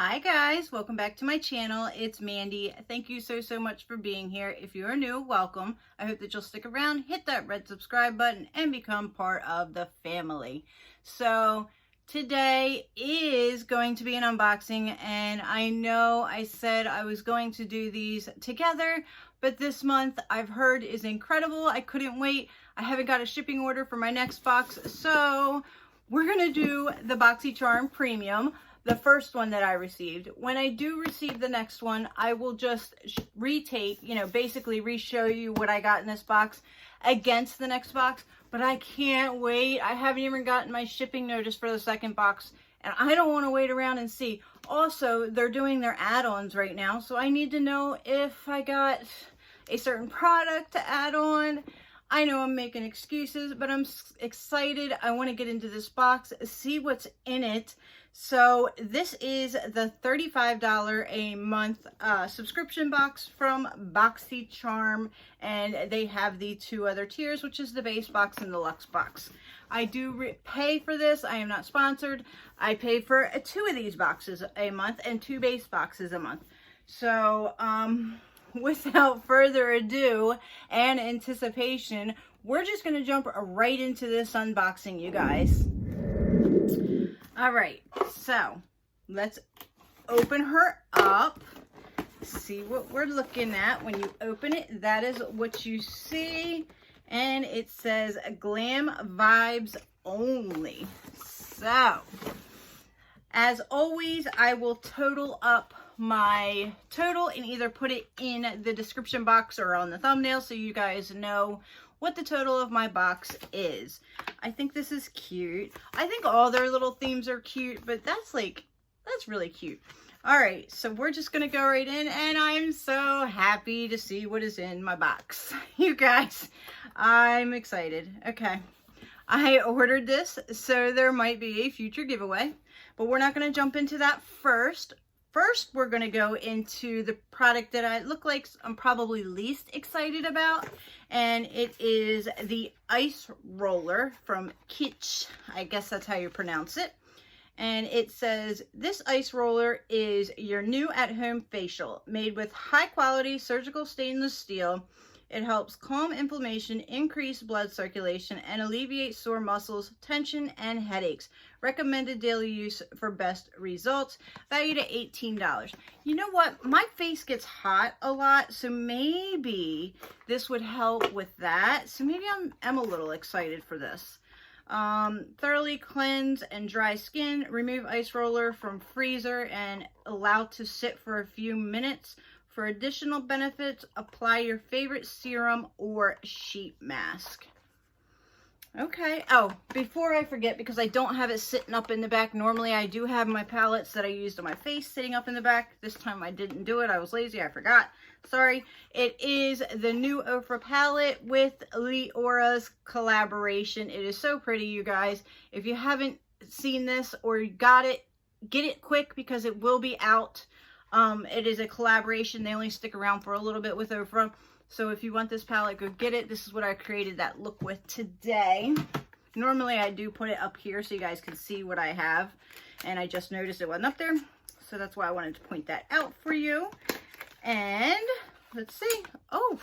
Hi guys, welcome back to my channel. It's Mandy. Thank you so much for being here. If you are new, welcome. I hope that you'll stick around, hit that red subscribe button, and become part of the family. So today is going to be an unboxing, and I know I said I was going to do these together, but this month I've heard is incredible. I couldn't wait. I haven't got a shipping order for my next box, so we're gonna do the BoxyCharm Premium, the first one that I received. When I do receive the next one, I will just retake, basically re-show you what I got in this box against the next box, but I can't wait. I haven't even gotten my shipping notice for the second box, and I don't want to wait around and see. Also, they're doing their add-ons right now, so I need to know if I got a certain product to add on. I know I'm making excuses, but I'm excited. I want to get into this box, see what's in it. So this is the $35 a month subscription box from BoxyCharm, and they have the two other tiers, which is the base box and the luxe box. I do pay for this. I am not sponsored. I pay for two of these boxes a month and two base boxes a month. So without further ado and anticipation, we're just going to jump right into this unboxing, you guys. All right, so let's open her up, see what we're looking at. When you open it, that is what you see, and it says glam vibes only. So as always, I will total up my total and either put it in the description box or on the thumbnail so you guys know what the total of my box is. I think this is cute. I think all their little themes are cute, but that's really cute. All right, so we're just gonna go right in, and I'm so happy to see what is in my box. You guys, I'm excited. Okay, I ordered this, so there might be a future giveaway, but we're not gonna jump into that first. First, we're going to go into the product that I'm probably least excited about, and it is the ice roller from Kitsch. I guess that's how you pronounce it. And it says, this ice roller is your new at-home facial, made with high-quality surgical stainless steel. It helps calm inflammation, increase blood circulation, and alleviate sore muscles, tension, and headaches. Recommended daily use for best results. Valued at $18. You know what? My face gets hot a lot, so maybe this would help with that. So maybe I'm a little excited for this. Thoroughly cleanse and dry skin. Remove ice roller from freezer and allow to sit for a few minutes. For additional benefits, apply your favorite serum or sheet mask. Okay. Oh, before I forget, because I don't have it sitting up in the back. Normally I do have my palettes that I used on my face sitting up in the back. This time I didn't do it. I was lazy. I forgot. Sorry. It is the new Ofra palette with Leora's collaboration. It is so pretty, you guys. If you haven't seen this or got it, get it quick because it will be out. It is a collaboration. They only stick around for a little bit with Ofra. So if you want this palette, go get it. This is what I created that look with today. Normally I do put it up here so you guys can see what I have. And I just noticed it wasn't up there. So that's why I wanted to point that out for you. And let's see. Oh,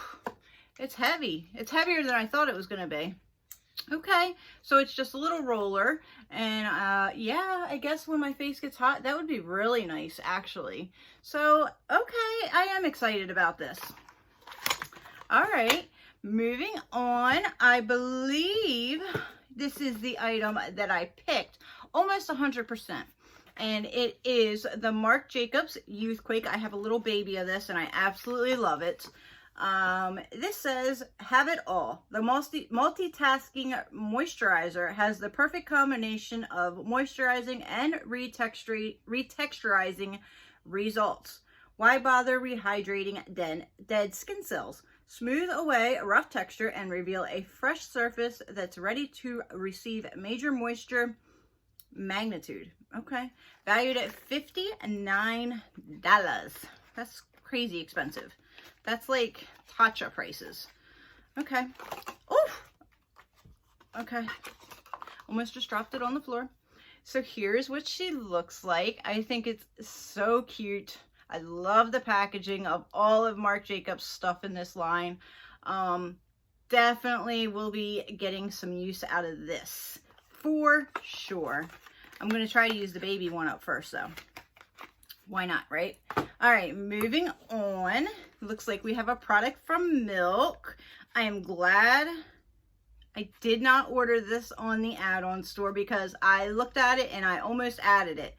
it's heavy. It's heavier than I thought it was going to be. Okay, so it's just a little roller, and yeah, I guess when my face gets hot, that would be really nice, actually. So, okay, I am excited about this. All right, moving on. I believe this is the item that I picked, almost 100%, and it is the Marc Jacobs Youthquake. I have a little baby of this, and I absolutely love it. This says, have it all. The multitasking moisturizer has the perfect combination of moisturizing and retexturizing results. Why bother rehydrating dead skin cells? Smooth away a rough texture and reveal a fresh surface that's ready to receive major moisture magnitude. Okay. Valued at $59. That's crazy expensive. That's like Tatcha prices. Okay. Oh, okay. Almost just dropped it on the floor. So here's what she looks like. I think it's so cute. I love the packaging of all of Marc Jacobs stuff in this line. Definitely will be getting some use out of this for sure. I'm going to try to use the baby one up first though. Why not, right? All right, moving on. Looks like we have a product from Milk. I am glad I did not order this on the add-on store because I looked at it and I almost added it.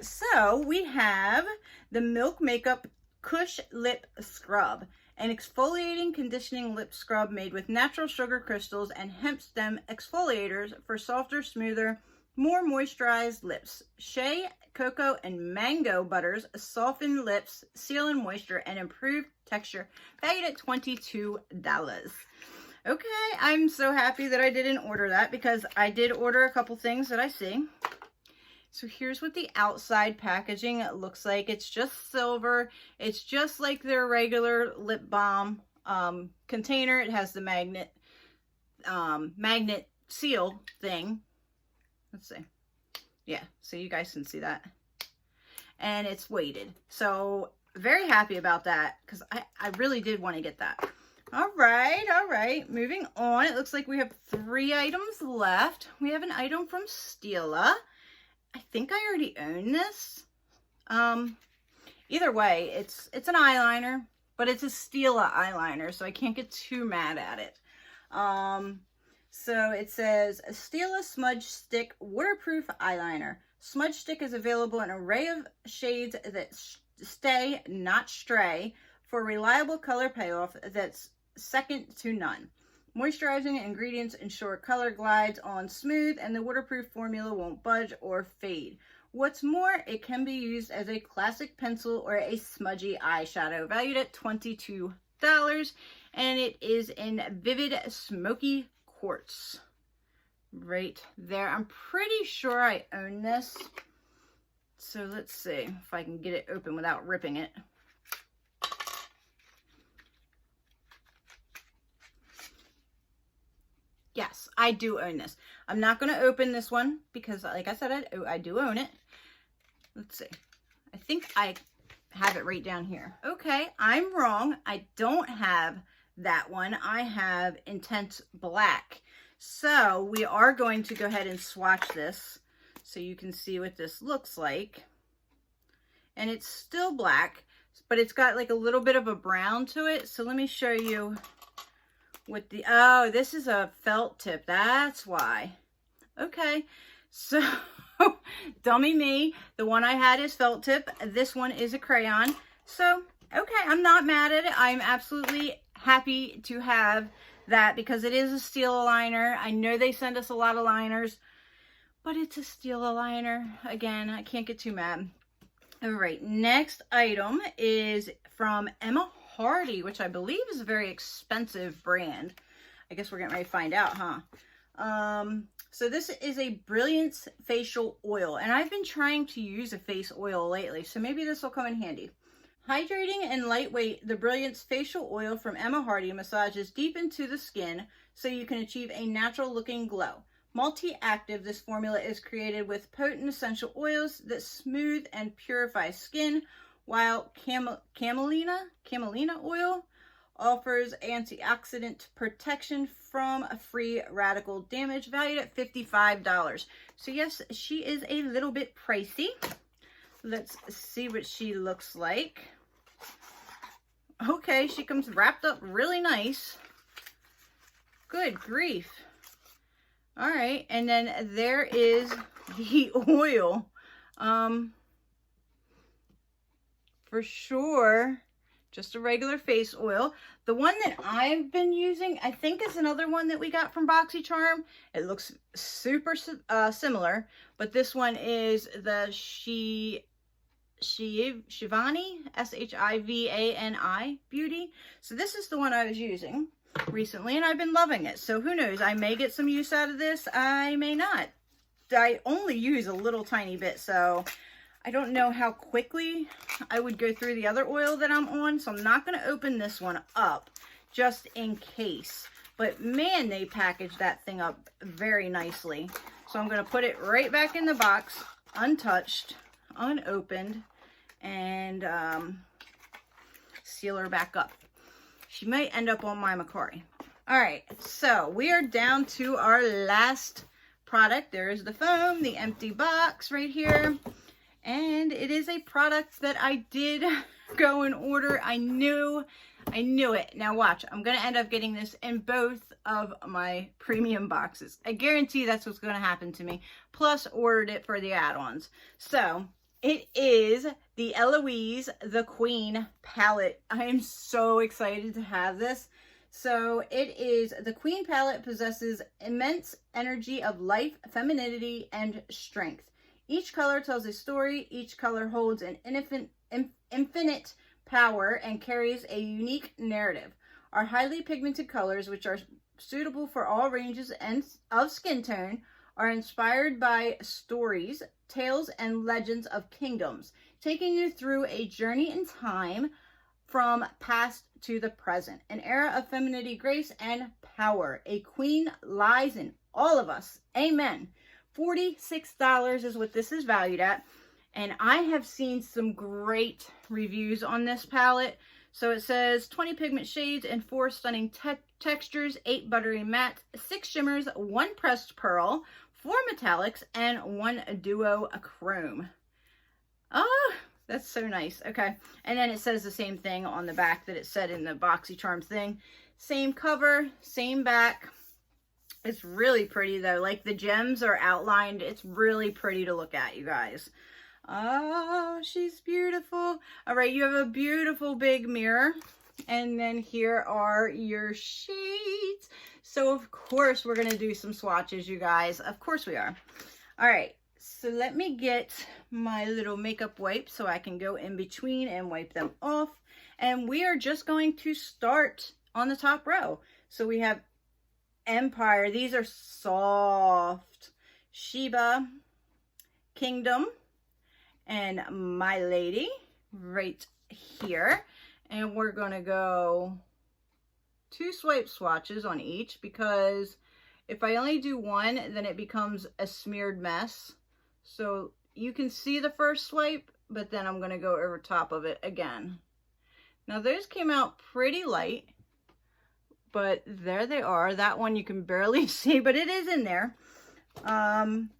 So we have the Milk Makeup Cush Lip Scrub, an exfoliating conditioning lip scrub made with natural sugar crystals and hemp stem exfoliators for softer, smoother, more moisturized lips. Shea, cocoa, and mango butters soften lips, seal in moisture, and improve texture. Valued at $22. Okay, I'm so happy that I didn't order that because I did order a couple things that I see. So here's what the outside packaging looks like. It's just silver. It's just like their regular lip balm container. It has the magnet seal thing. Let's see. Yeah, so you guys can see that. And it's weighted. So very happy about that because I really did want to get that. All right. Moving on. It looks like we have 3 items left. We have an item from Stila. I think I already own this. Either way, it's an eyeliner, but it's a Stila eyeliner, so I can't get too mad at it. So it says Stila Smudge Stick Waterproof Eyeliner. Smudge Stick is available in an array of shades that stay, not stray, for reliable color payoff that's second to none. Moisturizing ingredients ensure color glides on smooth and the waterproof formula won't budge or fade. What's more, it can be used as a classic pencil or a smudgy eyeshadow. Valued at $22, and it is in Vivid Smoky Quartz. Right there. I'm pretty sure I own this. So let's see if I can get it open without ripping it. Yes, I do own this. I'm not going to open this one because, like I said, I do own it. Let's see. I think I have it right down here. Okay, I'm wrong. I don't have that one. I have Intense Black. So we are going to go ahead and swatch this so you can see what this looks like. And it's still black, but it's got like a little bit of a brown to it. So let me show you what the, oh, this is a felt tip. That's why. Okay, so dummy me. The one I had is felt tip. This one is a crayon. So, okay, I'm not mad at it. I'm absolutely happy to have that because it is a Stila liner. I know they send us a lot of liners, but it's a Stila liner. Again, I can't get too mad. All right, next item is from Emma Hardy, which I believe is a very expensive brand. I guess we're getting ready to find out, huh? So this is a Brilliance facial oil, and I've been trying to use a face oil lately, so maybe this will come in handy. Hydrating and lightweight, the Brilliance facial oil from Emma Hardy massages deep into the skin so you can achieve a natural looking glow. Multi-active, this formula is created with potent essential oils that smooth and purify skin, while camelina oil offers antioxidant protection from free radical damage, valued at $55. So yes, she is a little bit pricey. Let's see what she looks like. Okay, she comes wrapped up really nice. Good grief. All right, and then there is the oil. For sure, just a regular face oil. The one that I've been using, I think is another one that we got from BoxyCharm. It looks super similar, but this one is the Shivani, S-H-I-V-A-N-I Beauty. So this is the one I was using recently, and I've been loving it. So who knows, I may get some use out of this, I may not. I only use a little tiny bit, so I don't know how quickly I would go through the other oil that I'm on, so I'm not going to open this one up just in case. But man, they packaged that thing up very nicely. So I'm going to put it right back in the box, untouched, unopened, and seal her back up. She might end up on my Macari. All right, so we are down to our last product. There is the foam, the empty box right here. And it is a product that I did go and order. I knew it. Now watch, I'm going to end up getting this in both of my premium boxes. I guarantee that's what's going to happen to me. Plus ordered it for the add-ons. So it is the Eloise the Queen palette. I am so excited to have this. So it is the Queen palette, possesses immense energy of life, femininity, and strength. Each color tells a story. Each color holds an infinite power and carries a unique narrative. Our highly pigmented colors, which are suitable for all ranges of skin tone, are inspired by stories, tales, and legends of kingdoms, taking you through a journey in time from past to the present. An era of femininity, grace, and power. A queen lies in all of us. Amen. $46 is what this is valued at. And I have seen some great reviews on this palette. So it says 20 pigment shades and 4 stunning textures, 8 buttery mattes, 6 shimmers, 1 pressed pearl, 4 metallics, and 1 duo chrome. Oh, that's so nice. Okay. And then it says the same thing on the back that it said in the BoxyCharm thing. Same cover, same back. It's really pretty though. Like the gems are outlined. It's really pretty to look at, you guys. Oh, she's beautiful. All right, you have a beautiful big mirror. And then here are your shades. So of course we're going to do some swatches, you guys. Of course we are. All right, so let me get my little makeup wipe so I can go in between and wipe them off. And we are just going to start on the top row. So we have Empire. These are soft. Sheba, Kingdom, and My Lady right here. And we're going to go 2 swipe swatches on each, because if I only do one, then it becomes a smeared mess. So you can see the first swipe, but then I'm going to go over top of it again. Now those came out pretty light, but there they are. That one you can barely see, but it is in there.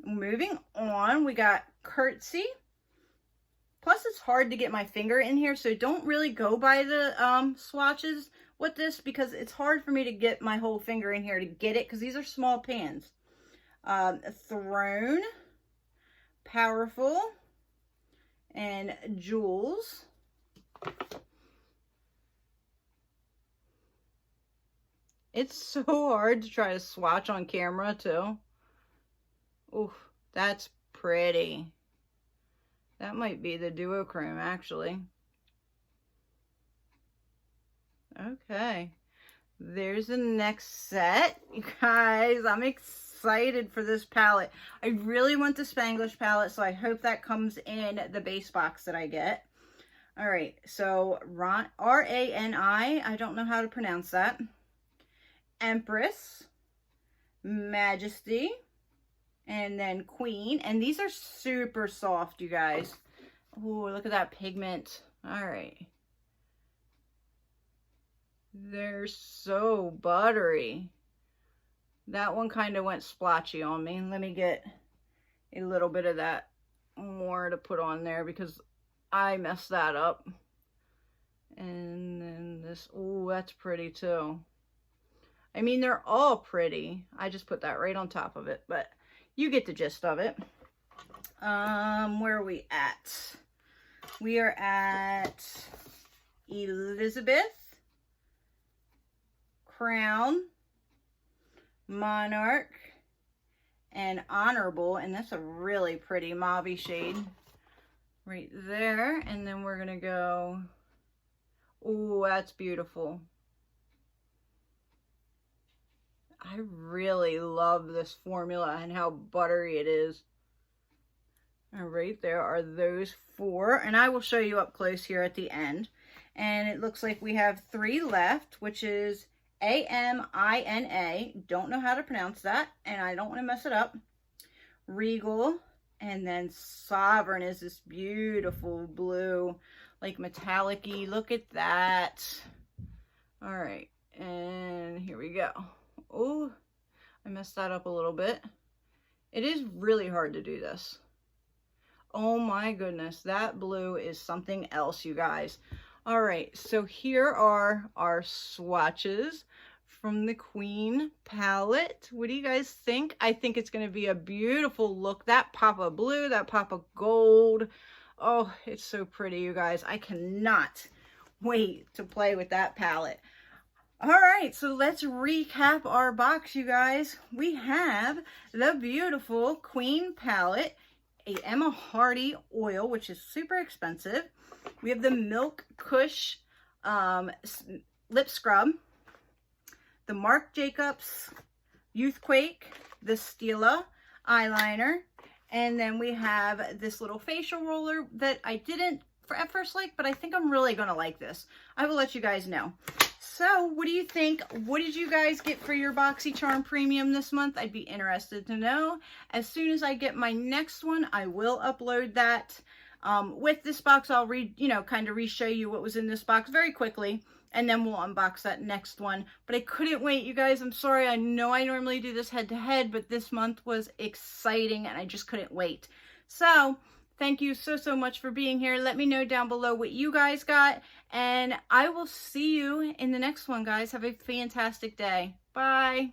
Moving on, we got Curtsy. Plus it's hard to get my finger in here, so don't really go by the swatches with this, because it's hard for me to get my whole finger in here to get it, because these are small pans. Throne, Powerful, and Jewels. It's so hard to try to swatch on camera too. Ooh, that's pretty. That might be the duochrome actually. Okay, there's the next set. You guys, I'm excited for this palette. I really want the Spanglish palette, so I hope that comes in the base box that I get. All right, so R-A-N-I, I don't know how to pronounce that. Empress, Majesty, and then Queen. And these are super soft, you guys. Oh, look at that pigment. All right. They're so buttery. That one kind of went splotchy on me. Let me get a little bit of that more to put on there, because I messed that up. And then this, oh, that's pretty too. I mean, they're all pretty. I just put that right on top of it, but you get the gist of it. Where are we at? We are at Elizabeth, Crown, Monarch, and Honorable. And that's a really pretty mauve shade right there. And then we're going to go, oh, that's beautiful. I really love this formula and how buttery it is. All right, there are those 4. And I will show you up close here at the end. And it looks like we have 3 left, which is A-M-I-N-A. Don't know how to pronounce that, and I don't want to mess it up. Regal, and then Sovereign is this beautiful blue, like metallic-y. Look at that. All right, and here we go. Oh, I messed that up a little bit. It is really hard to do this. Oh my goodness, that blue is something else, you guys. All right, so here are our swatches from the Queen palette. What do you guys think? I think it's going to be a beautiful look. That pop of blue, that pop of gold. Oh, it's so pretty, you guys. I cannot wait to play with that palette. All right, so let's recap our box, you guys. We have the beautiful Queen palette, a Emma Hardy oil, which is super expensive. We have the Milk Kush lip scrub, the Marc Jacobs Youthquake, the Stila eyeliner, and then we have this little facial roller that I didn't at first like, but I think I'm really gonna like this. I will let you guys know. So what do you think? What did you guys get for your BoxyCharm Premium this month? I'd be interested to know. As soon as I get my next one, I will upload that. With this box, I'll kind of re-show you what was in this box very quickly, and then we'll unbox that next one. But I couldn't wait, you guys. I'm sorry. I know I normally do this head-to-head, but this month was exciting, and I just couldn't wait. So thank you so much for being here. Let me know down below what you guys got, and I will see you in the next one, guys. Have a fantastic day. Bye.